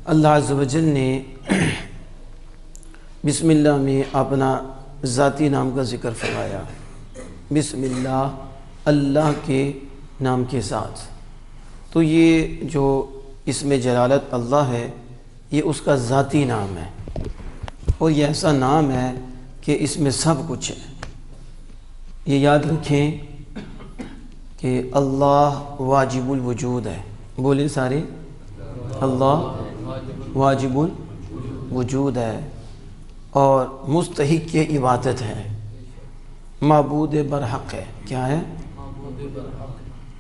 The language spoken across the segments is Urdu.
اللہ عز و جل نے بسم اللہ میں اپنا ذاتی نام کا ذکر فرمایا۔ بسم اللہ، اللہ کے نام کے ساتھ۔ تو یہ جو اسم جلالت اللہ ہے، یہ اس کا ذاتی نام ہے، اور یہ ایسا نام ہے کہ اس میں سب کچھ ہے۔ یہ یاد رکھیں کہ اللہ واجب الوجود ہے۔ بولیں سارے، اللہ واجب الوجود ہے اور مستحق عبادت ہے، معبود برحق ہے۔ کیا ہے؟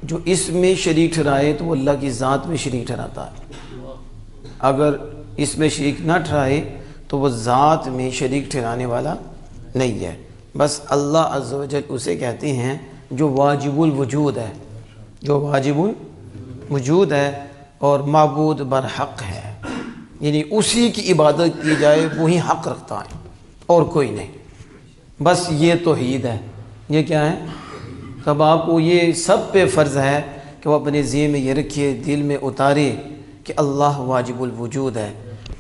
جو اس میں شریک ٹھہرائے تو وہ اللہ کی ذات میں شریک ٹھہراتا ہے، اگر اس میں شریک نہ ٹھہرائے تو وہ ذات میں شریک ٹھہرانے والا نہیں ہے۔ بس اللہ عز و جل اسے کہتے ہیں جو واجب الوجود ہے، جو واجب الوجود ہے اور معبود برحق ہے، یعنی اسی کی عبادت کی جائے، وہی حق رکھتا ہے اور کوئی نہیں۔ بس یہ توحید ہے۔ یہ کیا ہے؟ تب آپ کو یہ سب پہ فرض ہے کہ وہ اپنے ذہن میں یہ رکھے، دل میں اتارے کہ اللہ واجب الوجود ہے،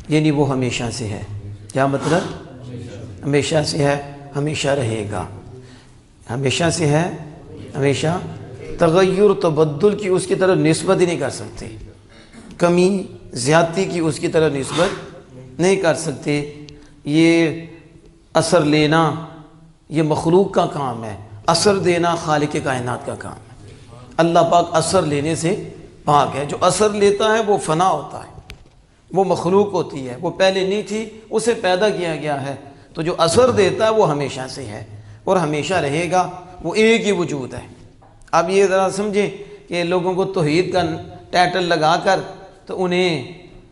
یعنی وہ ہمیشہ سے ہے۔ کیا مطلب؟ ہمیشہ سے ہے، ہمیشہ رہے گا، ہمیشہ سے ہے، ہمیشہ۔ تغیر تبدل کی اس کی طرف نسبت ہی نہیں کر سکتے، کمی زیادتی کی اس کی طرف نسبت نہیں کر سکتے۔ یہ اثر لینا یہ مخلوق کا کام ہے، اثر دینا خالق کائنات کا کام ہے۔ اللہ پاک اثر لینے سے پاک ہے۔ جو اثر لیتا ہے وہ فنا ہوتا ہے، وہ مخلوق ہوتی ہے، وہ پہلے نہیں تھی، اسے پیدا کیا گیا ہے۔ تو جو اثر دیتا ہے وہ ہمیشہ سے ہے اور ہمیشہ رہے گا، وہ ایک ہی وجود ہے۔ اب یہ ذرا سمجھیں کہ لوگوں کو توحید کا ٹائٹل لگا کر تو انہیں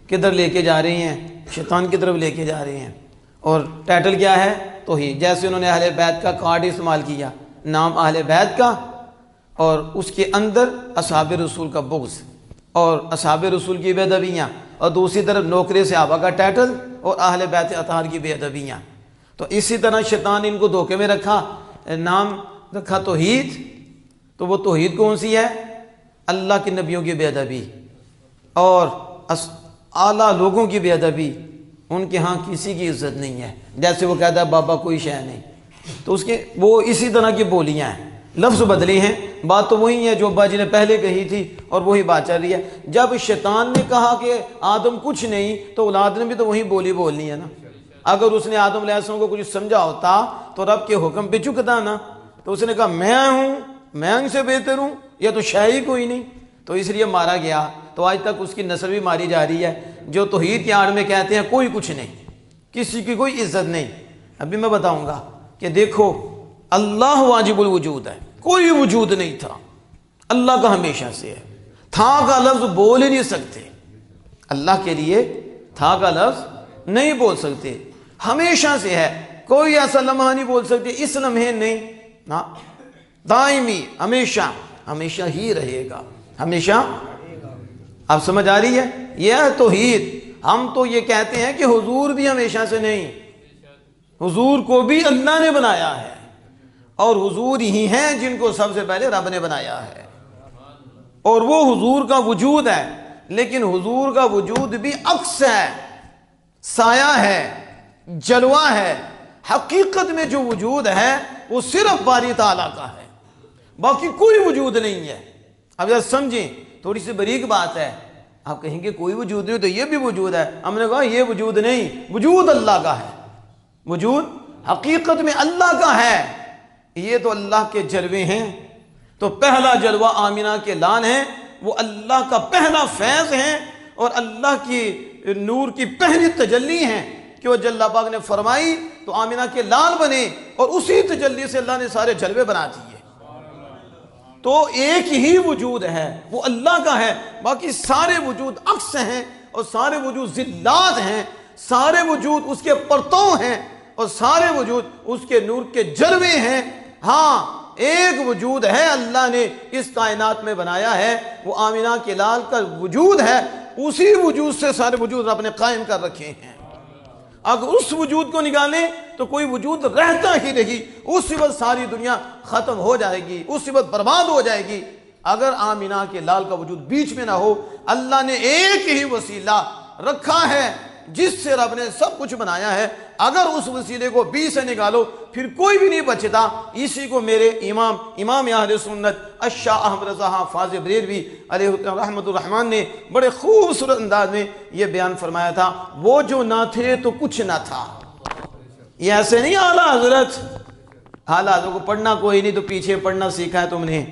کدھر لے کے جا رہے ہیں؟ شیطان کی طرف لے کے جا رہے ہیں۔ اور ٹائٹل کیا ہے؟ توحید۔ جیسے انہوں نے اہل بیت کا کارڈ استعمال کیا، نام اہل بیت کا، اور اس کے اندر اصحاب رسول کا بغض اور اصحاب رسول کی بے ادبیاں، اور دوسری طرف نوکر صحابہ کا ٹائٹل اور اہل بیت اطہار کی بے ادبیاں۔ تو اسی طرح شیطان ان کو دھوکے میں رکھا، نام رکھا توحید۔ تو وہ توحید کون سی ہے؟ اللہ کے نبیوں کی بے ادبی اور اعلیٰ لوگوں کی بے ادبی۔ ان کے ہاں کسی کی عزت نہیں ہے، جیسے وہ کہتا ہے بابا کوئی شے نہیں، تو اس کے وہ اسی طرح کی بولیاں ہیں، لفظ بدلی ہیں، بات تو وہی ہے جو ابا جی نے پہلے کہی تھی اور وہی بات چل رہی ہے۔ جب شیطان نے کہا کہ آدم کچھ نہیں، تو اولاد نے بھی تو وہی بولی بولنی ہے نا۔ اگر اس نے آدم علیہ السلام کو کچھ سمجھا ہوتا تو رب کے حکم پہ چکتا نا، تو اس نے کہا میں ہوں، میں ان سے بہتر ہوں، یہ تو شے ہی کوئی نہیں، تو اس لیے مارا گیا۔ تو آج تک اس کی نسل بھی ماری جا رہی ہے، جو توحید کی آڑ میں کہتے ہیں کوئی کچھ نہیں، کسی کی کوئی عزت نہیں۔ ابھی میں بتاؤں گا کہ دیکھو اللہ واجب الوجود ہے، کوئی وجود نہیں تھا، اللہ کا ہمیشہ سے ہے۔ تھا کا لفظ بول ہی نہیں سکتے، اللہ کے لیے تھا کا لفظ نہیں بول سکتے، ہمیشہ سے ہے، کوئی ایسا لمحہ نہیں بول سکتے اس لمحے نہیں، نا، دائمی، ہمیشہ، ہمیشہ ہی رہے گا، ہمیشہ۔ آپ سمجھ آ رہی ہے؟ یہ ہے توحید۔ ہم تو یہ کہتے ہیں کہ حضور بھی ہمیشہ سے نہیں، حضور کو بھی اللہ نے بنایا ہے، اور حضور ہی ہیں جن کو سب سے پہلے رب نے بنایا ہے، اور وہ حضور کا وجود ہے۔ لیکن حضور کا وجود بھی عکس ہے، سایہ ہے، جلوہ ہے۔ حقیقت میں جو وجود ہے وہ صرف باری تعالیٰ کا ہے، باقی کوئی وجود نہیں ہے۔ اب ذرا سمجھیں، تھوڑی سی باریک بات ہے۔ آپ کہیں گے کوئی وجود نہیں تو یہ بھی وجود ہے، ہم نے کہا یہ وجود نہیں، وجود اللہ کا ہے، وجود حقیقت میں اللہ کا ہے۔ یہ تو اللہ کے جلوے ہیں۔ تو پہلا جلوہ آمینہ کے لال ہیں، وہ اللہ کا پہلا فیض ہیں اور اللہ کی نور کی پہلی تجلی ہیں کہ وہ جل پاک نے فرمائی تو آمینہ کے لال بنے، اور اسی تجلی سے اللہ نے سارے جلوے بنا دیے۔ تو ایک ہی وجود ہے، وہ اللہ کا ہے، باقی سارے وجود عکس ہیں، اور سارے وجود ذلات ہیں، سارے وجود اس کے پرتوں ہیں، اور سارے وجود اس کے نور کے جلوے ہیں۔ ہاں ایک وجود ہے اللہ نے اس کائنات میں بنایا ہے، وہ آمینہ کے لال کا وجود ہے، اسی وجود سے سارے وجود رب نے قائم کر رکھے ہیں۔ اگر اس وجود کو نکالیں تو کوئی وجود رہتا ہی نہیں، اس وقت ساری دنیا ختم ہو جائے گی، اس وقت برباد ہو جائے گی۔ اگر آمینہ کے لال کا وجود بیچ میں نہ ہو، اللہ نے ایک ہی وسیلہ رکھا ہے جس سے رب نے سب کچھ بنایا ہے، اگر اس وسیلے کو بی سے نکالو پھر کوئی بھی نہیں بچتا۔ اسی کو میرے امام اہل سنت الشاہ احمد رضا حافظ بریلوی علیہ رحمۃ الرحمن نے بڑے خوبصورت انداز میں یہ بیان فرمایا تھا، وہ جو نہ تھے تو کچھ نہ تھا۔ یہ ایسے نہیں اعلیٰ حضرت، اعلیٰ حضرت کو پڑھنا کوئی نہیں تو پیچھے پڑھنا سیکھا ہے تم نے،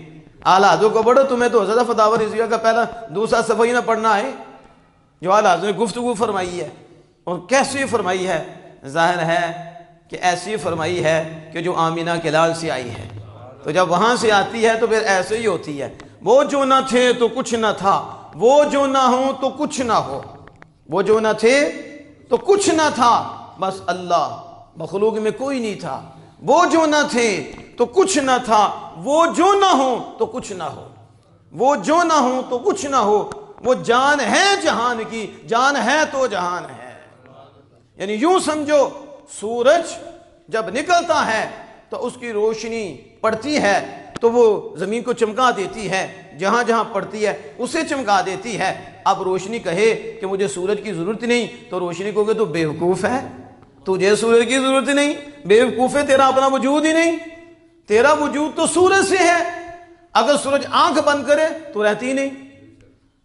اعلیٰ حضرت کو پڑھو، تمہیں تو حضرت فتاوی رضویہ کا پہلا دوسرا صفحہ ہی نہ پڑھنا ہے جو اعلیٰ حضرت نے گفتگو فرمائی ہے۔ اور کیسی فرمائی ہے؟ ظاہر ہے کہ ایسی فرمائی ہے کہ جو آمینہ کے لال سے آئی ہے، تو جب وہاں سے آتی ہے تو پھر ایسے ہی ہوتی ہے، وہ جو نہ تھے تو کچھ نہ تھا، وہ جو نہ ہو تو کچھ نہ ہو، وہ جو نہ تھے تو کچھ نہ تھا، بس اللہ، مخلوق میں کوئی نہیں تھا، وہ جو نہ تھے تو کچھ نہ تھا، وہ جو نہ ہو تو کچھ نہ ہو، وہ جو نہ ہو تو کچھ نہ ہو، وہ جان ہے جہان کی، جان ہے تو جہان ہے۔ یعنی یوں سمجھو سورج جب نکلتا ہے تو اس کی روشنی پڑتی ہے تو وہ زمین کو چمکا دیتی ہے، جہاں جہاں پڑتی ہے اسے چمکا دیتی ہے۔ اب روشنی کہے کہ مجھے سورج کی ضرورت نہیں تو روشنی کو کہ تو بیوقوف ہے، تجھے سورج کی ضرورت نہیں، بیوقوف ہے، تیرا اپنا وجود ہی نہیں، تیرا وجود تو سورج سے ہے۔ اگر سورج آنکھ بند کرے تو رہتی نہیں،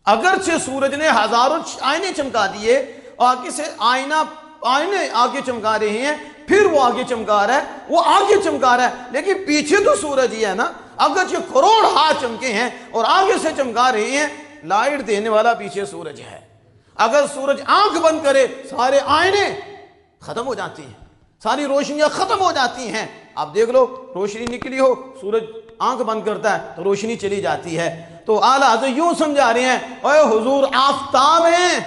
اگرچہ سورج نے ہزاروں آئینے چمکا دیے اور آگے سے آئینے آگے چمکا رہے ہیں، پھر وہ آگے چمکا رہا ہے، وہ آگے چمکا رہا ہے، لیکن پیچھے تو سورج ہی ہے نا۔ اگرچہ کروڑ ہاتھ چمکے ہیں اور آگے سے چمکا رہے ہیں، لائٹ دینے والا پیچھے سورج ہے۔ اگر سورج آنکھ بند کرے سارے آئینے ختم ہو جاتی ہیں، ساری روشنیاں ختم ہو جاتی ہیں۔ آپ دیکھ لو روشنی نکلی ہو، سورج آنکھ بند کرتا ہے تو روشنی چلی جاتی ہے۔ تو اعلیٰ حضرت یوں سمجھا رہے ہیں، اے حضور آفتاب ہیں،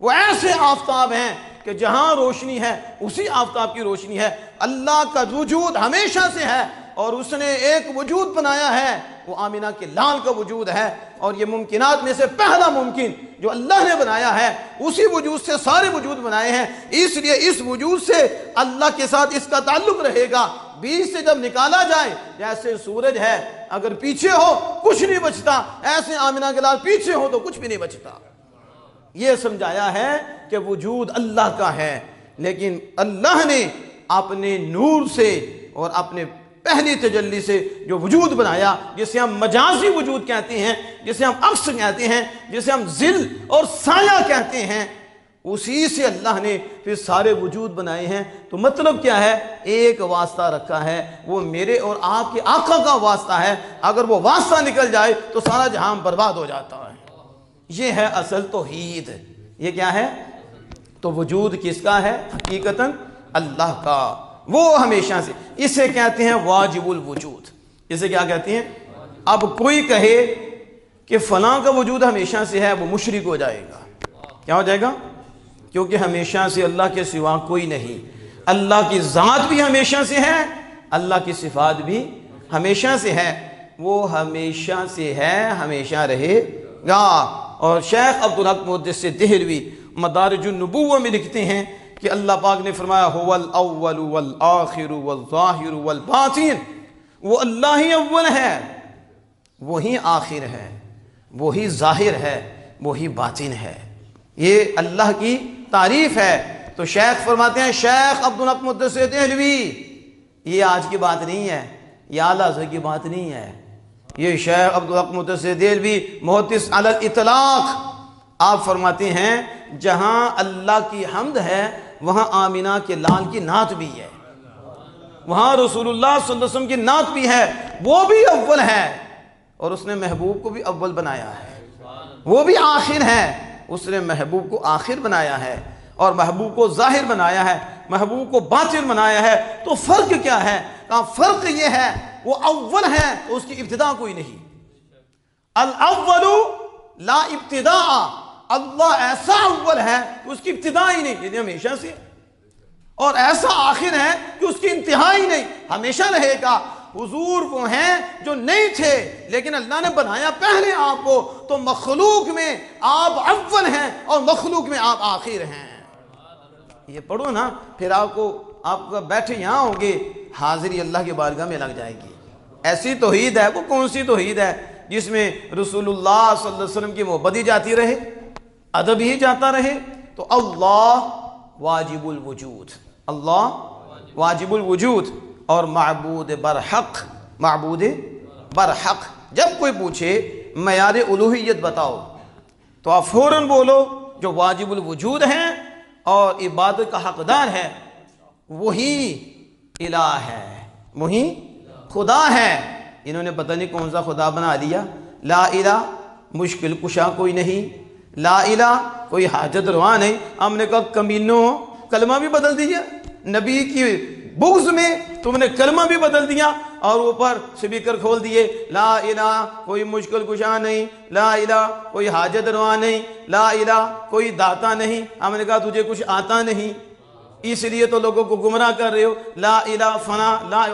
وہ ایسے آفتاب ہیں کہ جہاں روشنی ہے اسی آفتاب کی روشنی ہے۔ اللہ کا وجود ہمیشہ سے ہے اور اس نے ایک وجود بنایا ہے، وہ آمینہ کے لال کا وجود ہے، اور یہ ممکنات میں سے پہلا ممکن جو اللہ نے بنایا ہے، اسی وجود سے سارے وجود بنائے ہیں، اس لیے اس وجود سے اللہ کے ساتھ اس کا تعلق رہے گا۔ بیچ سے جب نکالا جائے، جیسے سورج ہے اگر پیچھے ہو کچھ نہیں بچتا، ایسے آمینہ کے لال پیچھے ہو تو کچھ بھی نہیں بچتا۔ یہ سمجھایا ہے کہ وجود اللہ کا ہے، لیکن اللہ نے اپنے نور سے اور اپنے پہلی تجلی سے جو وجود بنایا، جسے ہم مجازی وجود کہتے ہیں، جسے ہم عکس کہتے ہیں، جسے ہم ظل اور سایہ کہتے ہیں، اسی سے اللہ نے پھر سارے وجود بنائے ہیں۔ تو مطلب کیا ہے؟ ایک واسطہ رکھا ہے، وہ میرے اور آپ کے آقا کا واسطہ ہے، اگر وہ واسطہ نکل جائے تو سارا جہاں برباد ہو جاتا ہے۔ یہ ہے اصل توحید۔ یہ کیا ہے؟ تو وجود کس کا ہے؟ حقیقتاً اللہ کا، وہ ہمیشہ سے، اسے کہتے ہیں واجب الوجود۔ اسے کیا کہتے ہیں؟ اب کوئی کہے کہ فلاں کا وجود ہمیشہ سے ہے، وہ مشرک ہو جائے گا۔ کیا ہو جائے گا؟ کیونکہ ہمیشہ سے اللہ کے سوا کوئی نہیں۔ اللہ کی ذات بھی ہمیشہ سے ہے، اللہ کی صفات بھی ہمیشہ سے ہے، وہ ہمیشہ سے ہے، ہمیشہ رہے گا۔ اور شیخ عبدالحق محدث دہلوی مدارج النبوہ میں لکھتے ہیں کہ اللہ پاک نے فرمایا هو الاول والآخر والظاہر والباطن، وہ اللہ ہی اول ہے، وہی آخر ہے، وہی ظاہر ہے، وہی باطن ہے۔ یہ اللہ کی تعریف ہے۔ تو شیخ فرماتے ہیں، شیخ عبدالحق محدث دہلوی، یہ آج کی بات نہیں ہے، یہ اعلیٰ حضرت کی بات نہیں ہے، یہ شیخ عبدالحق محدث دہلوی محدث علی الاطلاق، آپ فرماتے ہیں جہاں اللہ کی حمد ہے وہاں آمینہ کے لال کی نعت بھی ہے، وہاں رسول اللہ صلی اللہ علیہ وسلم کی نعت بھی ہے، وہ بھی اول ہے، اور اس نے محبوب کو بھی اول بنایا ہے، وہ بھی آخر ہے، اس نے محبوب کو آخر بنایا ہے، اور محبوب کو ظاہر بنایا ہے، محبوب کو باطن بنایا ہے۔ تو فرق کیا ہے؟ کہا فرق یہ ہے وہ اول ہے تو اس کی ابتدا کوئی نہیں، الاول لا ابتداء، اللہ ایسا اول ہے کہ اس کی ابتدا ہی نہیں، یعنی ہمیشہ سے، اور ایسا آخر ہے کہ اس کی انتہا ہی نہیں، ہمیشہ رہے گا۔ حضور وہ ہیں جو نہیں تھے لیکن اللہ نے بنایا پہلے آپ کو، تو مخلوق میں آپ اول ہیں اور مخلوق میں آپ آخر ہیں۔ یہ پڑھو نا، پھر آپ بیٹھے یہاں ہوں گے، حاضری اللہ کے بارگاہ میں لگ جائے گی۔ ایسی توحید ہے، وہ کون سی توحید ہے جس میں رسول اللہ صلی اللہ علیہ وسلم کی محبت ہی جاتی رہے، ادب ہی جاتا رہے تو اللہ واجب الوجود، اللہ واجب الوجود اور معبود برحق، معبود برحق۔ جب کوئی پوچھے معیار الوہیت بتاؤ تو آپ فوراً بولو جو واجب الوجود ہیں اور عبادت کا حقدار ہے وہی الہ ہے، وہی خدا ہے۔ انہوں نے پتہ نہیں کون سا خدا بنا دیا۔ لا الہ مشکل کشا کوئی نہیں، لا الہ کوئی حاجت روا نہیں۔ ہم نے کہا کمینوں کلمہ بھی بدل دیا، نبی کی بغض میں تم نے کلمہ بھی بدل دیا اور اوپر سپیکر کھول دیے، لا الہ کوئی مشکل کشا نہیں، لا الہ کوئی حاجت روا نہیں، لا الہ کوئی داتا نہیں۔ ہم نے کہا تجھے کچھ آتا نہیں اس لیے تو لوگوں کو گمراہ کر رہے ہو، لا الہ فنا لا،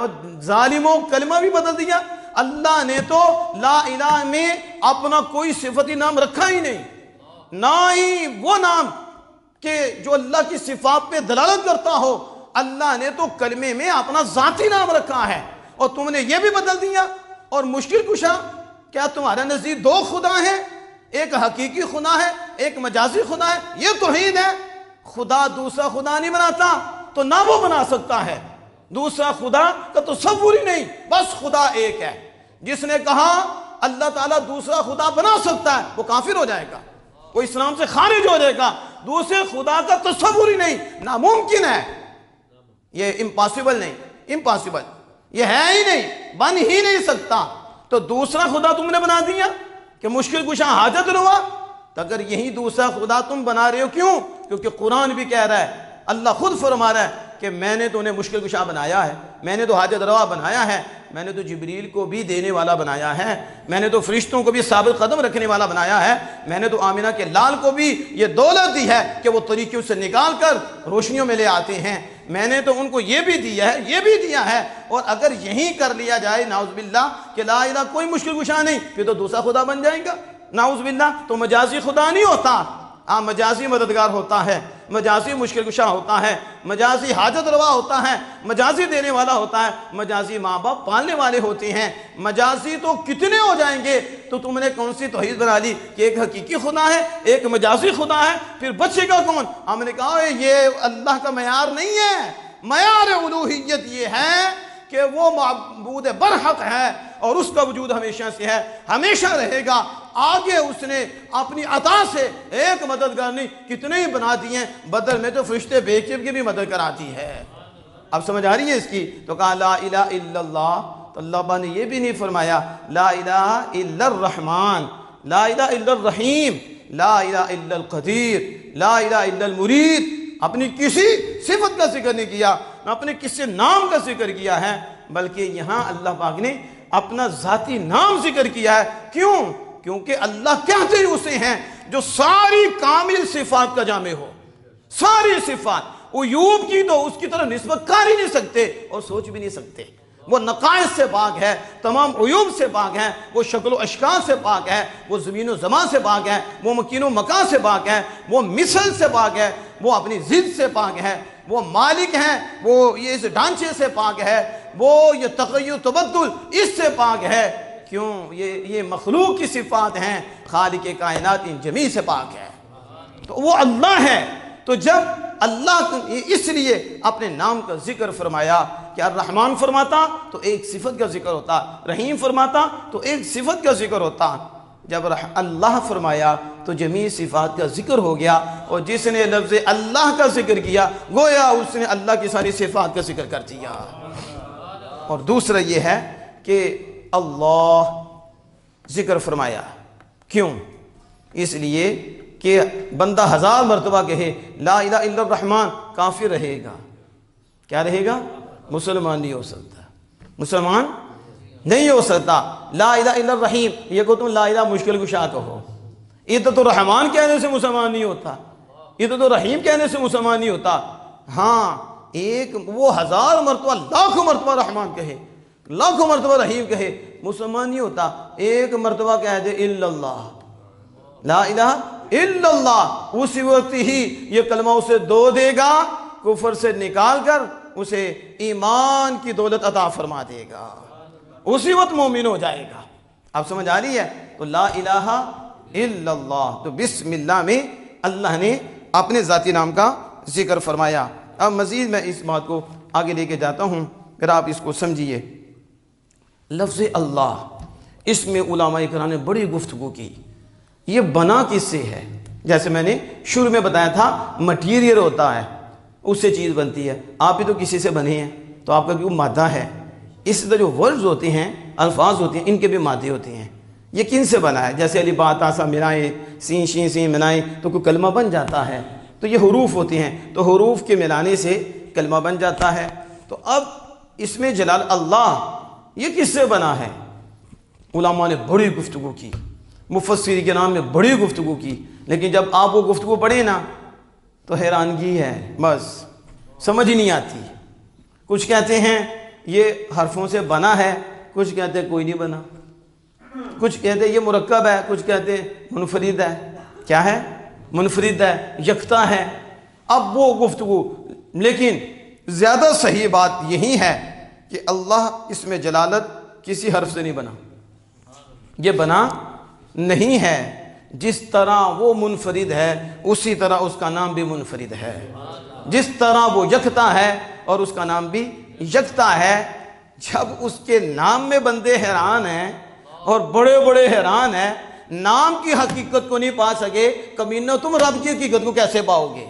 ظالموں کلمہ بھی بدل دیا۔ اللہ نے تو لا الہ میں اپنا کوئی صفتی نام رکھا ہی نہیں، نہ ہی وہ نام کہ جو اللہ کی صفات پہ دلالت کرتا ہو۔ اللہ نے تو کلمے میں اپنا ذاتی نام رکھا ہے اور تم نے یہ بھی بدل دیا۔ اور مشکل کشا، کیا تمہارے نزدیک دو خدا ہیں؟ ایک حقیقی خدا ہے، ایک مجازی خدا ہے۔ یہ توحید ہے۔ خدا دوسرا خدا نہیں بناتا تو نہ وہ بنا سکتا ہے، دوسرا خدا کا تصور ہی نہیں، بس خدا ایک ہے۔ جس نے کہا اللہ تعالیٰ دوسرا خدا بنا سکتا ہے وہ کافر ہو جائے گا، وہ اسلام سے خارج ہو جائے گا۔ دوسرے خدا کا تصور ہی نہیں، ناممکن ہے، یہ امپاسبل نہیں، امپاسبل، یہ ہے ہی نہیں، بن ہی نہیں سکتا۔ تو دوسرا خدا تم نے بنا دیا کہ مشکل کشا حاجت روا۔ تو اگر یہی دوسرا خدا تم بنا رہے ہو، کیوں؟ کیونکہ قرآن بھی کہہ رہا ہے، اللہ خود فرما رہا ہے کہ میں نے تو انہیں مشکل کشا بنایا ہے، میں نے تو حاجت روا بنایا ہے، میں نے تو جبریل کو بھی دینے والا بنایا ہے، میں نے تو فرشتوں کو بھی ثابت قدم رکھنے والا بنایا ہے، میں نے تو آمنہ کے لال کو بھی یہ دولت دی ہے کہ وہ طریقوں سے نکال کر روشنیوں میں لے آتے ہیں، میں نے تو ان کو یہ بھی دیا ہے، یہ بھی دیا ہے۔ اور اگر یہی کر لیا جائے نعوذ باللہ کہ لا الہ کوئی مشکل کشا نہیں، پھر تو دوسرا خدا بن جائے گا نعوذ باللہ۔ تو مجازی خدا نہیں ہوتا، مجازی مددگار ہوتا ہے، مجازی مشکل کشا ہوتا ہے، مجازی حاجت روا ہوتا ہے، مجازی دینے والا ہوتا ہے، مجازی ماں باپ پالنے والے ہوتے ہیں۔ مجازی تو کتنے ہو جائیں گے؟ تو تم نے کون سی توحید بنا لی کہ ایک حقیقی خدا ہے، ایک مجازی خدا ہے، پھر بچے گا کون؟ ہم نے کہا یہ اللہ کا معیار نہیں ہے۔ معیار الوہیت یہ ہے کہ وہ معبود برحق ہے اور اس کا وجود ہمیشہ سے ہے، ہمیشہ رہے گا۔ آگے اس نے اپنی عطا سے ایک مددگار نہیں کتنے ہی بنا دیے ہیں، بدر میں تو فرشتے بھیج کے بھی مدد کراتی ہے۔ اب سمجھ آ رہی ہے اس کی؟ تو کہا لا الہ الا اللہ، تو اللہ با نے یہ بھی نہیں فرمایا لا الہ الا الرحمن، لا الہ الا الرحیم، لا الہ الا القدیر، لا الہ الا المرید۔ اپنی کسی صفت کا ذکر نہیں کیا، نہ اپنے کسی نام کا ذکر کیا ہے، بلکہ یہاں اللہ پاک نے اپنا ذاتی نام ذکر کیا ہے۔ کیوں؟ کیونکہ اللہ کہتے ہی اسے ہیں جو ساری کامل صفات کا جامع ہو، ساری صفات۔ عیوب کی تو اس کی طرف نسبت کر ہی نہیں سکتے اور سوچ بھی نہیں سکتے۔ وہ نقائص سے پاک ہے، تمام عیوب سے پاک ہے، وہ شکل و اشکال سے پاک ہے، وہ زمین و زمان سے پاک ہے، وہ مکین و مکان سے پاک ہے، وہ مثل سے پاک ہے، وہ اپنی ضد سے پاک ہے، وہ مالک ہیں، وہ یہ اس ڈھانچے سے پاک ہے، وہ یہ تغیر تبدل اس سے پاک ہے۔ کیوں؟ یہ مخلوق کی صفات ہیں، خالق کائنات ان جمیع سے پاک ہے، تو وہ اللہ ہے۔ تو جب اللہ اس لیے اپنے نام کا ذکر فرمایا کہ الرحمن فرماتا تو ایک صفت کا ذکر ہوتا، رحیم فرماتا تو ایک صفت کا ذکر ہوتا، جب اللہ فرمایا تو جمیع صفات کا ذکر ہو گیا، اور جس نے لفظ اللہ کا ذکر کیا گویا اس نے اللہ کی ساری صفات کا ذکر کر دیا۔ اور دوسرا یہ ہے کہ اللہ ذکر فرمایا، کیوں؟ اس لیے کہ بندہ 1000 مرتبہ کہے لا الہ الا الرحمن کافر رہے گا، کیا رہے گا؟ مسلمان نہیں ہو سکتا، مسلمان نہیں ہو سکتا۔ لا الہ الا الرحیم، یہ کو تم لا الہ مشکل کشا کہو، یہ تو رحمان کہنے سے مسلمان نہیں ہوتا، یہ تو رحیم کہنے سے مسلمان نہیں ہوتا۔ ہاں ایک وہ 1000 مرتبہ لاکھوں مرتبہ رحمان کہے، لاکھوں مرتبہ رحیم کہے، مسلمان نہیں ہوتا۔ ایک مرتبہ کہہ دے الا اللہ، لا الہ الا اللہ، اسی وقت ہی یہ کلمہ اسے دو دے گا، کفر سے نکال کر اسے ایمان کی دولت عطا فرما دے گا، اسی وقت مومن ہو جائے گا۔ اب سمجھ آ رہی ہے؟ تو لا الہ الا اللہ، تو بسم اللہ میں اللہ نے اپنے ذاتی نام کا ذکر فرمایا۔ اب مزید میں اس بات کو آگے لے کے جاتا ہوں، پھر آپ اس کو سمجھیے۔ لفظ اللہ، اس میں علماء کرام نے بڑی گفتگو کی، یہ بنا کس سے ہے؟ جیسے میں نے شروع میں بتایا تھا، مٹیریل ہوتا ہے، اس سے چیز بنتی ہے۔ آپ بھی تو کسی سے بنے ہیں، تو آپ کا کیوں مادہ ہے۔ اس طرح جو ورڈز ہوتے ہیں، الفاظ ہوتے ہیں، ان کے بھی مادے ہوتے ہیں۔ یہ کن سے بنا ہے؟ جیسے علی با تا سا ملائے، سین شین سین ملائے تو کوئی کلمہ بن جاتا ہے۔ تو یہ حروف ہوتے ہیں، تو حروف کے ملانے سے کلمہ بن جاتا ہے۔ تو اب اس میں جلال اللہ یہ کس سے بنا ہے؟ علماء نے بڑی گفتگو کی، مفسر کے نام نے بڑی گفتگو کی، لیکن جب آپ وہ گفتگو پڑھیں نا تو حیرانگی ہے، بس سمجھ ہی نہیں آتی۔ کچھ کہتے ہیں یہ حرفوں سے بنا ہے، کچھ کہتے ہیں کوئی نہیں بنا، کچھ کہتے ہیں یہ مرکب ہے، کچھ کہتے ہیں منفرد ہے۔ کیا ہے؟ منفرد ہے، یکتا ہے۔ اب وہ گفتگو، لیکن زیادہ صحیح بات یہی ہے کہ اللہ اس میں جلالت کسی حرف سے نہیں بنا، یہ بنا نہیں ہے۔ جس طرح وہ منفرد ہے اسی طرح اس کا نام بھی منفرد ہے، جس طرح وہ یکتا ہے اور اس کا نام بھی یکتا ہے۔ جب اس کے نام میں بندے حیران ہیں اور بڑے بڑے حیران ہیں، نام کی حقیقت کو نہیں پا سکے، کمینہ تم رب کی حقیقت کو کیسے پاؤ گے؟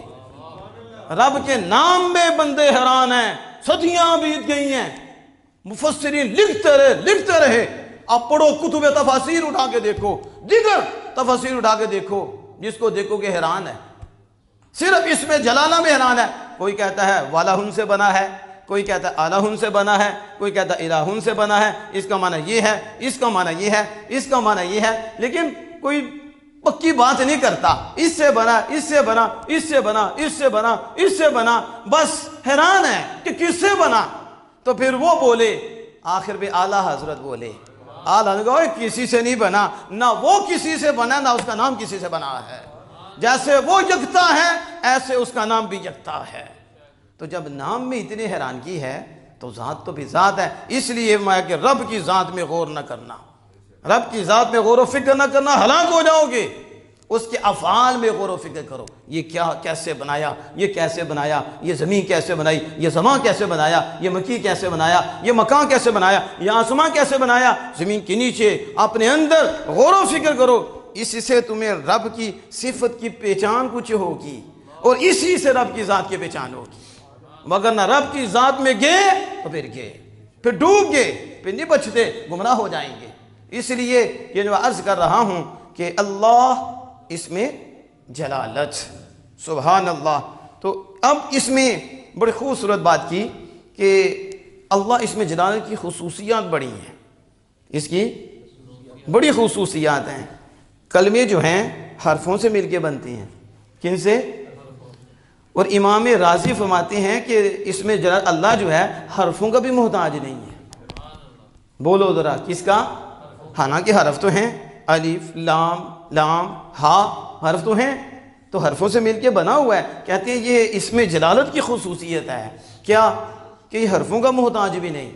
رب کے نام میں بندے حیران ہیں، صدیاں بیت گئی ہیں، مفسرین لکھتے رہے۔ آپ پڑھو، کتب تفاسیر اٹھا کے دیکھو، دیگر تفاسیر اٹھا کے دیکھو، جس کو دیکھو کہ حیران ہے، صرف اس میں جلالہ میں حیران ہے۔ کوئی کہتا ہے والہن سے بنا ہے، کوئی کہتا ہے الہن سے بنا ہے، کوئی کہتا ہے الہن سے بنا ہے، اس کا معنی یہ ہے، اس کا معنی یہ ہے، اس کا معنی یہ ہے، لیکن کوئی پکی بات نہیں کرتا۔ اس سے بنا، اس سے بنا، اس سے بنا، اس سے بنا، اس سے بنا، بس حیران ہے کہ کس سے بنا۔ تو پھر وہ بولے، آخر میں اعلیٰ حضرت بولے، اعلیٰ نے کہا کسی سے نہیں بنا، نہ وہ کسی سے بنا، نہ اس کا نام کسی سے بنا ہے۔ جیسے وہ یکتا ہے ایسے اس کا نام بھی یکتا ہے۔ تو جب نام میں اتنی حیرانگی ہے تو ذات تو بھی ذات ہے۔ اس لیے میں کہ رب کی ذات میں غور نہ کرنا، رب کی ذات میں غور و فکر نہ کرنا، ہلاک ہو جاؤ گے۔ اس کے افعال میں غور و فکر کرو، یہ کیا، کیسے بنایا، یہ کیسے بنایا، یہ زمین کیسے بنائی، یہ زمان کیسے بنایا، یہ مکی کیسے بنایا، یہ مکان کیسے بنایا، یہ آسمان کیسے بنایا، زمین کے نیچے اپنے اندر غور و فکر کرو۔ اسی سے تمہیں رب کی صفت کی پہچان کچھ ہوگی، اور اسی سے رب کی ذات کی پہچان ہوگی۔ مگر نہ رب کی ذات میں گئے تو پھر گئے، پھر ڈوب گئے، پھر نہیں بچتے، گمراہ ہو جائیں گے۔ اس لیے یہ جو عرض کر رہا ہوں کہ اللہ اس میں جلالت، سبحان اللہ۔ تو اب اس میں بڑی خوبصورت بات کی کہ اللہ اس میں جلالت کی خصوصیات بڑی ہیں، اس کی بڑی خصوصیات ہیں۔ کلمے جو ہیں حرفوں سے مل کے بنتے ہیں، کن سے؟ اور امام راضی فرماتے ہیں کہ اس میں اللہ جو ہے حرفوں کا بھی محتاج نہیں ہے۔ بولو ذرا کس کا؟ حالانکہ حرف تو ہیں، الف لام ہا، حرف تو ہیں، تو حرفوں سے مل کے بنا ہوا ہے۔ کہتے ہیں یہ اس میں جلالت کی خصوصیت ہے، کیا کہ یہ حرفوں کا محتاج بھی نہیں۔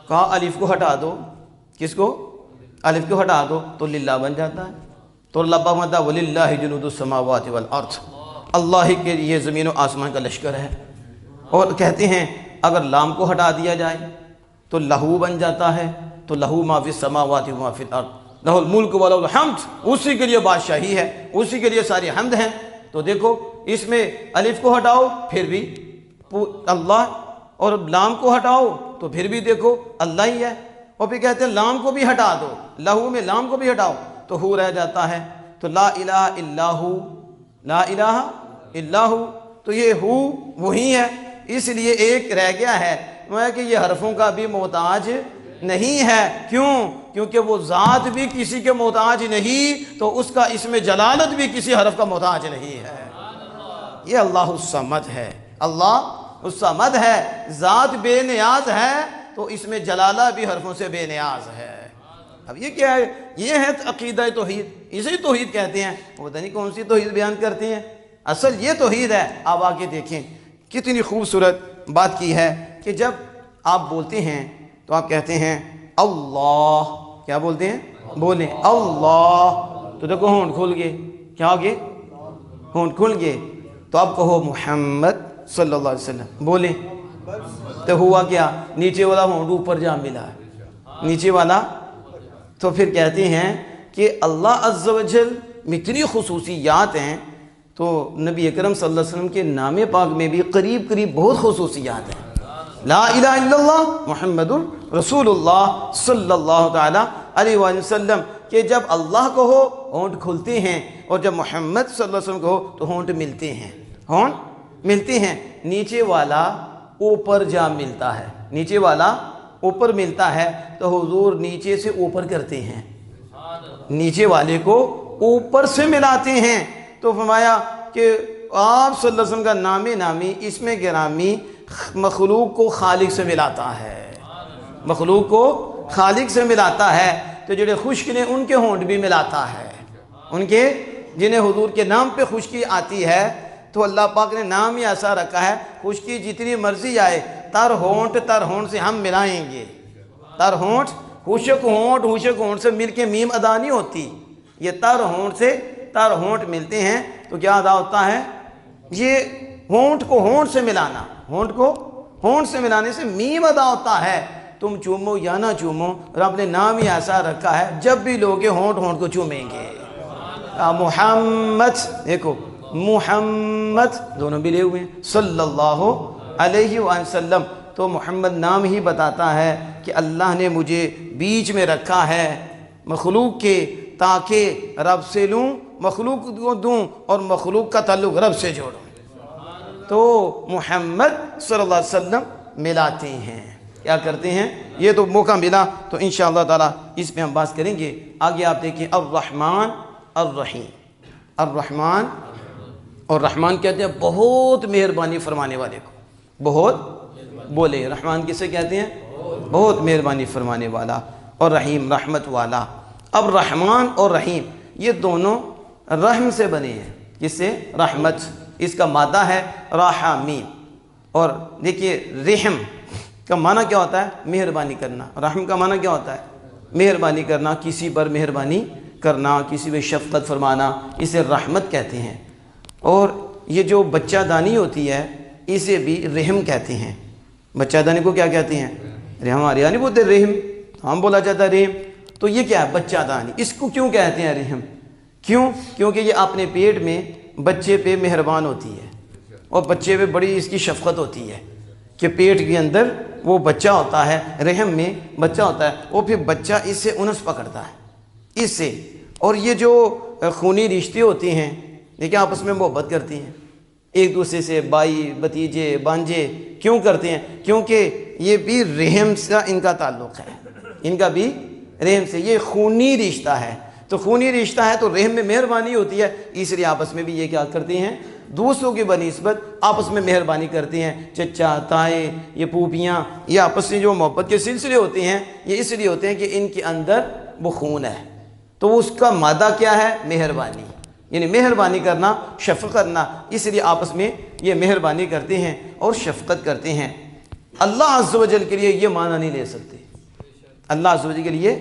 کہا الف کو ہٹا دو، کس کو؟ الف کو ہٹا دو تو للہ بن جاتا ہے۔ تو لبا مدہ وَلِلَّهِ جُنُودُ السَّمَاوَاتِ وَالْأَرْضِ، اللہ ہی کے لیے زمین و آسمان کا لشکر ہے۔ اور کہتے ہیں اگر لام کو ہٹا دیا جائے تو لہو بن جاتا ہے، تو لہو ما فی السماوات و ما فی الارض لہ الملک و لہ الحمد، اسی کے لیے بادشاہی ہے، اسی کے لیے ساری حمد ہیں۔ تو دیکھو اس میں الف کو ہٹاؤ پھر بھی اللہ، اور لام کو ہٹاؤ تو پھر بھی دیکھو اللہ ہی ہے۔ اور پھر کہتے ہیں لام کو بھی ہٹا دو، لہو میں لام کو بھی ہٹاؤ تو ہو رہ جاتا ہے۔ تو لا الہ الا ہو، لا الہ الا ہو، تو یہ ہو وہی ہے، اس لیے ایک رہ گیا ہے کہ یہ حرفوں کا بھی محتاج نہیں ہے۔ کیوں؟ کیونکہ وہ ذات بھی کسی کے محتاج نہیں، تو اس کا اس میں جلالت بھی کسی حرف کا محتاج نہیں ہے۔ یہ اللہ الصمد ہے، اللہ الصمد ہے، ذات بے نیاز ہے، تو اس میں جلالہ بھی حرفوں سے بے نیاز ہے۔ اب یہ کیا ہے؟ یہ ہے عقیدہ توحید، اسے توحید کہتے ہیں۔ وہ پتہ نہیں کون سی توحید بیان کرتے ہیں، اصل یہ توحید ہے۔ آپ آگے دیکھیں کتنی خوبصورت بات کی ہے کہ جب آپ بولتے ہیں تو آپ کہتے ہیں اللہ، کیا بولتے ہیں؟ بولیں اللہ، تو دیکھو ہونٹ کھول گئے، کیا ہو گئے؟ ہونٹ کھل گئے تو اب کہو محمد صلی اللہ علیہ وسلم، بولیں تو ہوا کیا؟ نیچے والا ہونٹ اوپر جا ملا، نیچے والا۔ تو پھر کہتے ہیں کہ اللہ عز و جل میں اتنی خصوصیات ہیں، تو نبی اکرم صلی اللہ علیہ وسلم کے نام پاک میں بھی قریب قریب بہت خصوصیات ہیں۔ لا الہ الا اللہ محمد رسول اللہ صلی اللہ تعالی علیہ وآلہ وسلم، کہ جب اللہ کہو ہونٹ کھلتے ہیں، اور جب محمد صلی اللہ علیہ وسلم کہو تو ہونٹ ملتے ہیں، ہونٹ ملتے ہیں۔ نیچے والا اوپر جا ملتا ہے، نیچے والا اوپر ملتا ہے، تو حضور نیچے سے اوپر کرتے ہیں، نیچے والے کو اوپر سے ملاتے ہیں۔ تو فرمایا کہ آپ صلی اللہ علیہ وسلم کا نام نامی اسم گرامی مخلوق کو خالق سے ملاتا ہے، مخلوق کو خالق سے ملاتا ہے۔ تو جڑے خشک نے ان کے ہونٹ بھی ملاتا ہے، ان کے جنہیں حضور کے نام پہ خشکی آتی ہے، تو اللہ پاک نے نام ہی ایسا رکھا ہے، خشکی جتنی مرضی آئے تر ہونٹ سے ہم ملائیں گے۔ تر ہونٹ، خشک ہونٹ سے مل کے میم ادا نہیں ہوتی، یہ تر ہونٹ سے تر ہونٹ ملتے ہیں تو کیا ادا ہوتا ہے؟ یہ ہونٹ کو ہونٹ سے ملانا، ہونٹ کو ہونٹ سے ملانے سے میم ادا ہوتا ہے۔ تم چومو یا نہ چومو، رب نے نام ہی ایسا رکھا ہے، جب بھی لوگ ہونٹ کو چومیں گے۔ محمد، دیکھو محمد دونوں بھی لے ہوئے ہیں، صلی اللہ علیہ وآلہ وسلم۔ تو محمد نام ہی بتاتا ہے کہ اللہ نے مجھے بیچ میں رکھا ہے مخلوق کے، تاکہ رب سے لوں، مخلوق کو دوں، اور مخلوق کا تعلق رب سے جوڑوں۔ تو محمد صلی اللہ علیہ وسلم ملاتے ہیں، کیا کرتے ہیں؟ یہ تو موقع ملا تو انشاءاللہ تعالی اس پہ ہم بات کریں گے۔ آگے آپ دیکھیں الرحمن الرحیم۔ الرحمن اور رحمان کہتے ہیں بہت مہربانی فرمانے والے کو، بہت، بولے رحمان کسے کہتے ہیں؟ بہت مہربانی فرمانے والا، اور رحیم رحمت والا۔ اب رحمان اور رحیم یہ دونوں رحم سے بنے ہیں، کس سے؟ رحمت، اس کا مادہ ہے رحمین۔ اور دیکھیے رحم کا معنی کیا ہوتا ہے؟ مہربانی کرنا۔ رحم کا معنی کیا ہوتا ہے؟ مہربانی کرنا، کسی پر مہربانی کرنا، کسی پہ شفقت فرمانا، اسے رحمت کہتے ہیں۔ اور یہ جو بچہ دانی ہوتی ہے اسے بھی رحم کہتے ہیں۔ بچہ دانی کو کیا کہتے ہیں؟ رحم، ہمارے یعنی بولتے رحم، ہم بولا جاتا ہے رحم۔ تو یہ کیا ہے؟ بچہ دانی۔ اس کو کیوں کہتے ہیں رحم؟ کیوں؟ کیونکہ یہ اپنے پیٹ میں بچے پہ مہربان ہوتی ہے، اور بچے پہ بڑی اس کی شفقت ہوتی ہے کہ پیٹ کے اندر وہ بچہ ہوتا ہے، رحم میں بچہ ہوتا ہے، وہ پھر بچہ اس سے انس پکڑتا ہے اس سے۔ اور یہ جو خونی رشتے ہوتے ہیں دیکھیں آپس میں محبت کرتی ہیں ایک دوسرے سے، بھائی بھتیجے بانجے، کیوں کرتے ہیں؟ کیونکہ یہ بھی رحم سے ان کا تعلق ہے، ان کا بھی رحم سے، یہ خونی رشتہ ہے۔ تو خونی رشتہ ہے تو رحم میں مہربانی ہوتی ہے، اس لیے آپس میں بھی یہ کیا کرتے ہیں؟ دوسروں کی بنسبت آپس میں مہربانی کرتے ہیں۔ چچا تائے، یہ پھوپھیاں، یہ آپس میں جو محبت کے سلسلے ہوتے ہیں یہ اس لیے ہوتے ہیں کہ ان کے اندر وہ خون ہے، تو اس کا مادہ کیا ہے؟ مہربانی، یعنی مہربانی کرنا، شفقت کرنا، اس لیے آپس میں یہ مہربانی کرتے ہیں اور شفقت کرتے ہیں۔ اللہ عز و جل کے لیے یہ معنی نہیں لے سکتے، اللہ عز و جل کے لیے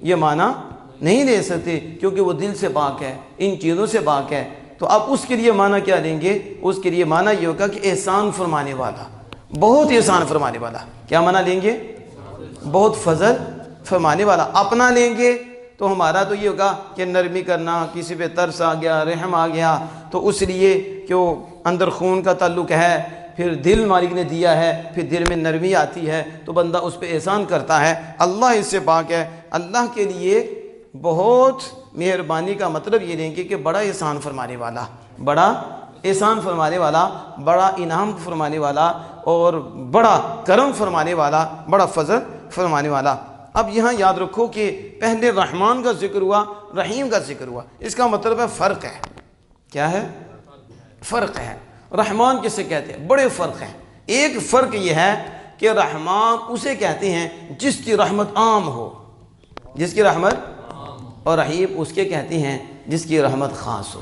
یہ معنی نہیں لے سکتے، کیونکہ وہ دل سے پاک ہے، ان چیزوں سے پاک ہے۔ تو اب اس کے لیے معنی کیا لیں گے؟ اس کے لیے معنی یہ ہوگا کہ احسان فرمانے والا، بہت احسان فرمانے والا۔ کیا معنی لیں گے؟ بہت فضل فرمانے والا۔ اپنا لیں گے تو ہمارا تو یہ ہوگا کہ نرمی کرنا، کسی پہ ترس آ گیا، رحم آ گیا، تو اس لیے کہ وہ اندر خون کا تعلق ہے، پھر دل مالک نے دیا ہے، پھر دل میں نرمی آتی ہے تو بندہ اس پہ احسان کرتا ہے۔ اللہ اس سے پاک ہے۔ اللہ کے لیے بہت مہربانی کا مطلب یہ لیں گے کہ بڑا احسان فرمانے والا، بڑا احسان فرمانے والا، بڑا انعام فرمانے والا، اور بڑا کرم فرمانے والا، بڑا فضل فرمانے والا۔ اب یہاں یاد رکھو کہ پہلے رحمان کا ذکر ہوا، رحیم کا ذکر ہوا، اس کا مطلب ہے فرق ہے۔ کیا ہے؟ فرق ہے۔ رحمان کسے کہتے ہیں؟ بڑے فرق ہیں۔ ایک فرق یہ ہے کہ رحمان اسے کہتے ہیں جس کی رحمت عام ہو، جس کی رحمت، اور رحیم اس کے کہتے ہیں جس کی رحمت خاص ہو۔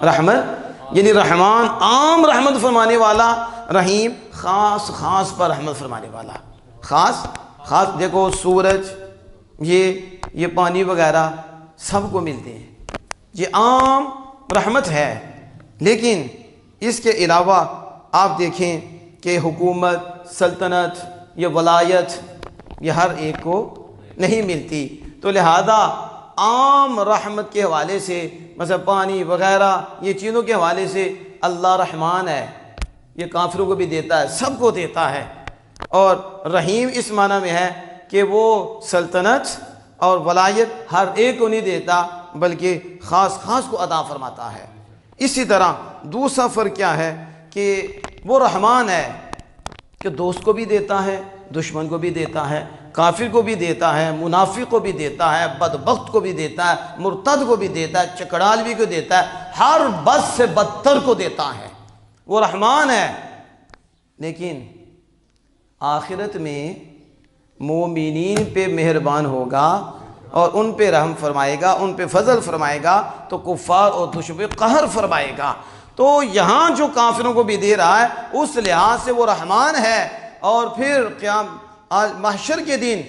رحمت یعنی رحمان عام رحمت فرمانے والا، رحیم خاص پر رحمت فرمانے والا۔ خاص دیکھو سورج، یہ پانی وغیرہ سب کو ملتے ہیں، یہ عام رحمت ہے، لیکن اس کے علاوہ آپ دیکھیں کہ حکومت، سلطنت، یہ ولایت، یہ ہر ایک کو نہیں ملتی. تو لہذا عام رحمت کے حوالے سے، مثلا پانی وغیرہ یہ چیزوں کے حوالے سے اللہ رحمان ہے، یہ کافروں کو بھی دیتا ہے، سب کو دیتا ہے. اور رحیم اس معنی میں ہے کہ وہ سلطنت اور ولایت ہر ایک کو نہیں دیتا، بلکہ خاص خاص کو عطا فرماتا ہے. اسی طرح دوسرا فرق کیا ہے کہ وہ رحمان ہے کہ دوست کو بھی دیتا ہے، دشمن کو بھی دیتا ہے، کافر کو بھی دیتا ہے، منافق کو بھی دیتا ہے، بدبخت کو بھی دیتا ہے، مرتد کو بھی دیتا ہے، چکڑالوی کو دیتا ہے، ہر بد سے بدتر کو دیتا ہے. وہ رحمان ہے. لیکن آخرت میں مومنین پہ مہربان ہوگا اور ان پہ رحم فرمائے گا، ان پہ فضل فرمائے گا، تو کفار اور دشمن پہ قہر فرمائے گا. تو یہاں جو کافروں کو بھی دے رہا ہے اس لحاظ سے وہ رحمان ہے. اور پھر قیام محشر کے دن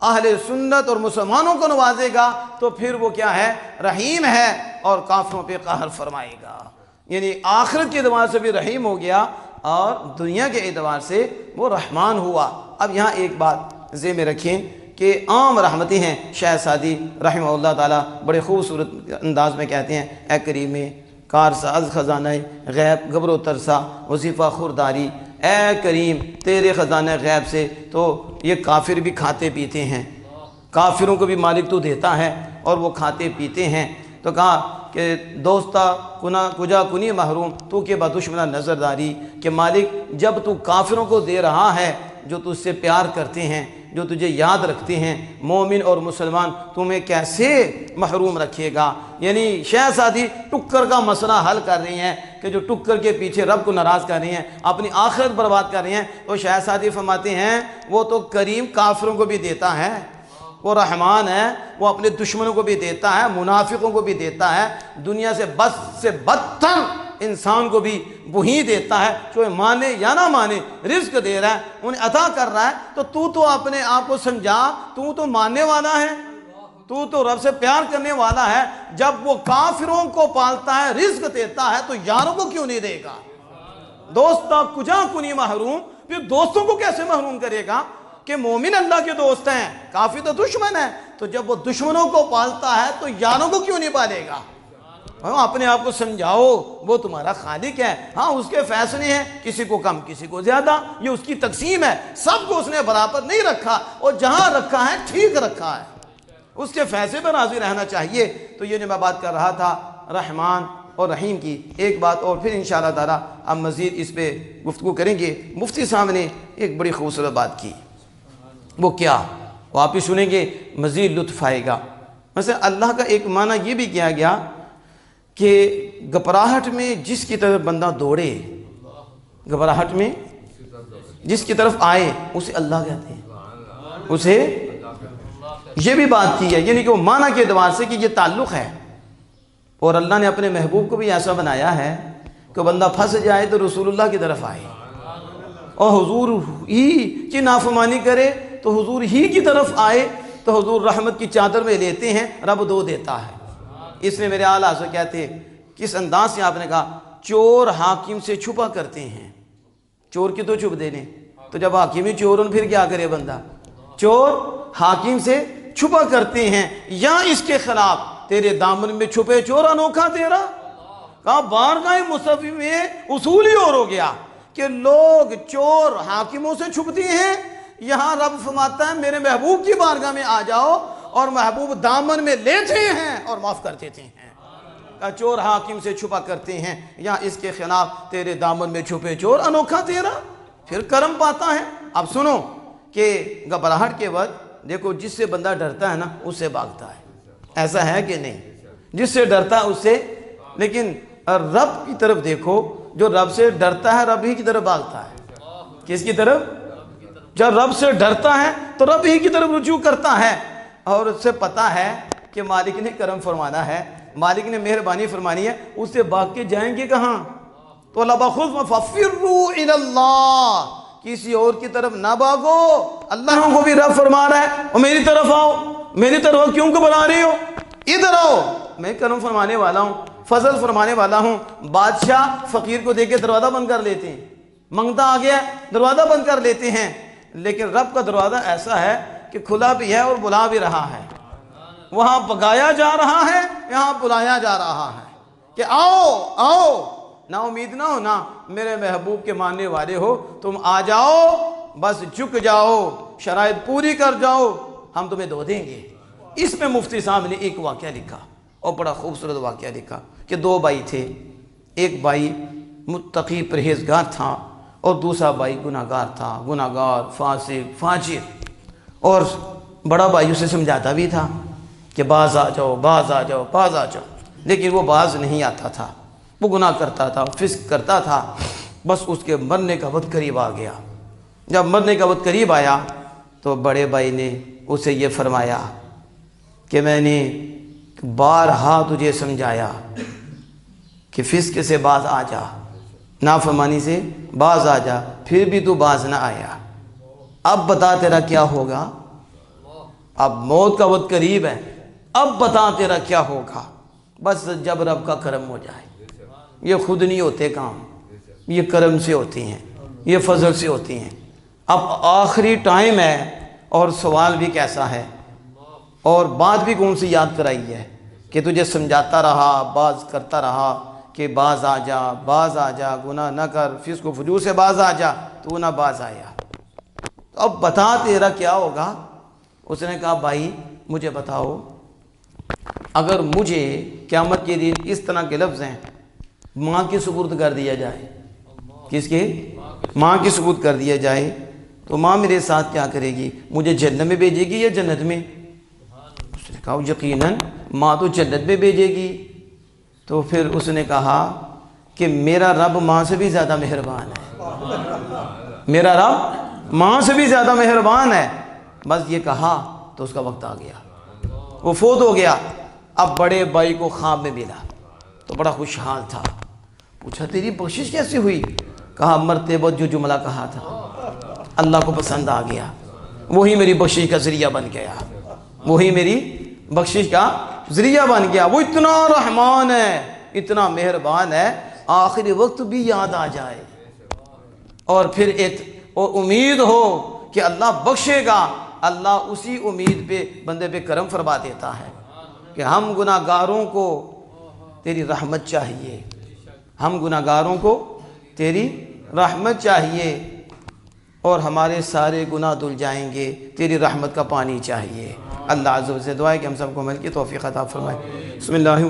اہل سنت اور مسلمانوں کو نوازے گا تو پھر وہ کیا ہے؟ رحیم ہے اور کافروں پہ قہر فرمائے گا. یعنی آخرت کے اعتبار سے بھی رحیم ہو گیا اور دنیا کے اعتبار سے وہ رحمان ہوا. اب یہاں ایک بات ذہن میں رکھیں کہ عام رحمتیں ہیں. شاہ سعدی رحمہ اللہ تعالیٰ بڑے خوبصورت انداز میں کہتے ہیں: اے کریم کار ساز خزانہ غیب گبر و ترسا وظیفہ خورداری، اے کریم تیرے خزانہ غیب سے تو یہ کافر بھی کھاتے پیتے ہیں، کافروں کو بھی مالک تو دیتا ہے اور وہ کھاتے پیتے ہیں. تو کہا کہ دوستا کجا کنی محروم تو کہ بدشمنہ نظرداری، کہ مالک جب تو کافروں کو دے رہا ہے جو تجھ سے پیار کرتے ہیں، جو تجھے یاد رکھتے ہیں، مومن اور مسلمان، تمہیں کیسے محروم رکھے گا. یعنی شیخ سعدی ٹکر کا مسئلہ حل کر رہی ہیں کہ جو ٹکر کے پیچھے رب کو ناراض کر رہی ہیں، اپنی آخرت برباد کر رہی ہیں. تو شیخ سعدی فرماتے ہیں وہ تو کریم کافروں کو بھی دیتا ہے، وہ رحمان ہے، وہ اپنے دشمنوں کو بھی دیتا ہے، منافقوں کو بھی دیتا ہے، دنیا سے بد سے بدتر انسان کو بھی وہی دیتا ہے. جو مانے یا نہ مانے رزق دے رہا ہے، انہیں عطا کر رہا ہے. تو اپنے آپ کو سمجھا، تو ماننے والا ہے، تو رب سے پیار کرنے والا ہے. جب وہ کافروں کو پالتا ہے، رزق دیتا ہے، تو یاروں کو کیوں نہیں دے گا؟ دوستا کجا کنی محروم، پھر دوستوں کو کیسے محروم کرے گا؟ کہ مومن اللہ کے دوست ہیں، کافر تو دشمن ہے. تو جب وہ دشمنوں کو پالتا ہے تو یاروں کو کیوں نہیں پالے گا؟ اپنے آپ کو سمجھاؤ، وہ تمہارا خالق ہے. ہاں اس کے فیصلے ہیں، کسی کو کم کسی کو زیادہ، یہ اس کی تقسیم ہے. سب کو اس نے برابر نہیں رکھا، اور جہاں رکھا ہے ٹھیک رکھا ہے. اس کے فیصلے پر راضی رہنا چاہیے. تو یہ جو میں بات کر رہا تھا رحمان اور رحیم کی، ایک بات اور پھر انشاءاللہ تعالی ہم مزید اس پہ گفتگو کریں گے. مفتی صاحب نے ایک بڑی خوبصورت بات کی، وہ کیا؟ وہ آپ ہی سنیں گے، مزید لطف آئے گا. مثلا اللہ کا ایک معنی یہ بھی کیا گیا کہ گھبراہٹ میں جس کی طرف بندہ دوڑے، گھبراہٹ میں جس کی طرف آئے اسے اللہ کہتے ہیں. اسے یہ بھی بات کی ہے، یعنی کہ وہ معنی کے اعتبار سے کہ یہ تعلق ہے. اور اللہ نے اپنے محبوب کو بھی ایسا بنایا ہے کہ بندہ پھنس جائے تو رسول اللہ کی طرف آئے، اور حضور ہی کی نافرمانی کرے تو حضور ہی کی طرف آئے. تو حضور رحمت کی چادر میں لیتے ہیں، رب دو دیتا ہے. اس میں میرے اعلیٰ حضرت کہتے ہیں، کس انداز سے آپ نے کہا چور حاکم سے چھپا کرتے ہیں. چور کی تو چھپ دینے، تو جب حاکم ہی چور پھر کیا کرے بندہ؟ چور حاکم سے چھپا کرتے ہیں، یا اس کے خلاف تیرے دامن میں چھپے چور انوکھا تیرا. کہا بارگاہ مصطفی میں اصول ہی اور ہو گیا کہ لوگ چور حاکموں سے چھپتے ہیں. یہاں رب فرماتا ہے میرے محبوب کی بارگاہ میں آ جاؤ، اور محبوب دامن میں لیتے ہیں اور معاف کر دیتے ہیں. چور حاکم سے چھپا کرتے ہیں، یا اس کے خلاف تیرے دامن میں چھپے چور انوکھا تیرا. پھر کرم پاتا ہے. اب سنو کہ گھبراہٹ کے وقت دیکھو جس سے بندہ ڈرتا ہے نا اس سے بھاگتا ہے. ایسا ہے کہ نہیں؟ جس سے ڈرتا ہے اس سے. لیکن رب کی طرف دیکھو، جو رب سے ڈرتا ہے رب ہی کی طرف بھاگتا ہے. کس کی طرف؟ جب رب سے ڈرتا ہے تو رب ہی کی طرف رجوع کرتا ہے، اور اس سے پتا ہے کہ مالک نے کرم فرمانا ہے، مالک نے مہربانی فرمانی ہے. اس سے بھاگ کے جائیں گے کہاں؟ تو لَبَخُذْ فَفِرُّوا إِلَى اللَّهِ، کسی اور کی طرف نہ بھاگو. اللہ کو بھی رب فرما رہا ہے اور میری طرف آؤ. میری طرف کیوں گھبرا رہے ہو؟ ادھر آؤ، میں کرم فرمانے والا ہوں. فضل فرمانے والا ہوں۔ بادشاہ فقیر کو دیکھ کے دروازہ بند کر لیتے ہیں، منگتا آ گیا دروازہ بند کر لیتے ہیں، لیکن رب کا دروازہ ایسا ہے کہ کھلا بھی ہے اور بلا بھی رہا ہے۔ وہاں پکایا جا رہا ہے، یہاں بلایا جا رہا ہے کہ آؤ آؤ، نا امید نہ ہو، نا میرے محبوب کے ماننے والے ہو، تم آ جاؤ، بس جھک جاؤ، شرائط پوری کر جاؤ، ہم تمہیں دو دیں گے۔ اس میں مفتی صاحب نے ایک واقعہ لکھا اور بڑا خوبصورت واقعہ لکھا کہ دو بھائی تھے، ایک بھائی متقی پرہیزگار تھا اور دوسرا بھائی گناہگار تھا، گناہگار، فاسق، فاجر، اور بڑا بھائی اسے سمجھاتا بھی تھا کہ باز آ جاؤ، باز آ جاؤ، باز آ جاؤ، لیکن وہ باز نہیں آتا تھا، وہ گناہ کرتا تھا، فسق کرتا تھا۔ بس اس کے مرنے کا وقت قریب آ گیا۔ جب مرنے کا وقت قریب آیا تو بڑے بھائی نے اسے یہ فرمایا کہ میں نے بارہا تجھے سمجھایا کہ فسق سے باز آ جا، نافرمانی سے باز آ جا، پھر بھی تو باز نہ آیا، اب بتا تیرا کیا ہوگا؟ اب موت کا وقت قریب ہے، اب بتا تیرا کیا ہوگا؟ بس جب رب کا کرم ہو جائے۔ یہ خود نہیں ہوتے کام، یہ کرم سے ہوتی ہیں، یہ فضل سے ہوتی ہیں۔ اب آخری ٹائم ہے اور سوال بھی کیسا ہے اور بات بھی کون سی یاد کرائی ہے کہ تجھے سمجھاتا رہا، باز کرتا رہا کہ باز آ جا، باز آ جا، گناہ نہ کر، فسق و فجور سے باز آ جا، تو نہ باز آیا۔ تو اب بتا تیرا کیا ہوگا؟ اس نے کہا بھائی مجھے بتاؤ، اگر مجھے قیامت کے دن اس طرح کے لفظ ہیں ماں کی سپرد کر دیا جائے، کس کے؟ ماں کی سپرد کر دیا جائے، تو ماں میرے ساتھ کیا کرے گی؟ مجھے جنت میں بھیجے گی یا جنت میں؟ اس نے کہا یقیناً ماں تو جنت میں بھیجے گی۔ تو پھر اس نے کہا کہ میرا رب ماں سے بھی زیادہ مہربان ہے، میرا رب ماں سے بھی زیادہ مہربان ہے۔ بس یہ کہا تو اس کا وقت آ گیا، وہ فوت ہو گیا۔ اب بڑے بھائی کو خواب میں ملا تو بڑا خوشحال تھا، پوچھا تیری بخشش کیسے ہوئی؟ کہا مرتے وقت جو جملہ کہا تھا اللہ کو پسند آ گیا، وہی میری بخشش کا ذریعہ بن گیا، وہی میری بخشش کا ذریعہ بن گیا۔ وہ اتنا رحمان ہے، اتنا مہربان ہے، آخری وقت بھی یاد آ جائے اور پھر اور امید ہو کہ اللہ بخشے گا، اللہ اسی امید پہ بندے پہ کرم فرما دیتا ہے کہ ہم گناہ گاروں کو تیری رحمت چاہیے، ہم گناہ گاروں کو تیری رحمت چاہیے اور ہمارے سارے گناہ دھل جائیں گے، تیری رحمت کا پانی چاہیے۔ اللہ عز و جل سے دعا ہے کہ ہم سب کو عمل کی توفیق عطا فرمائے۔ بسم اللہ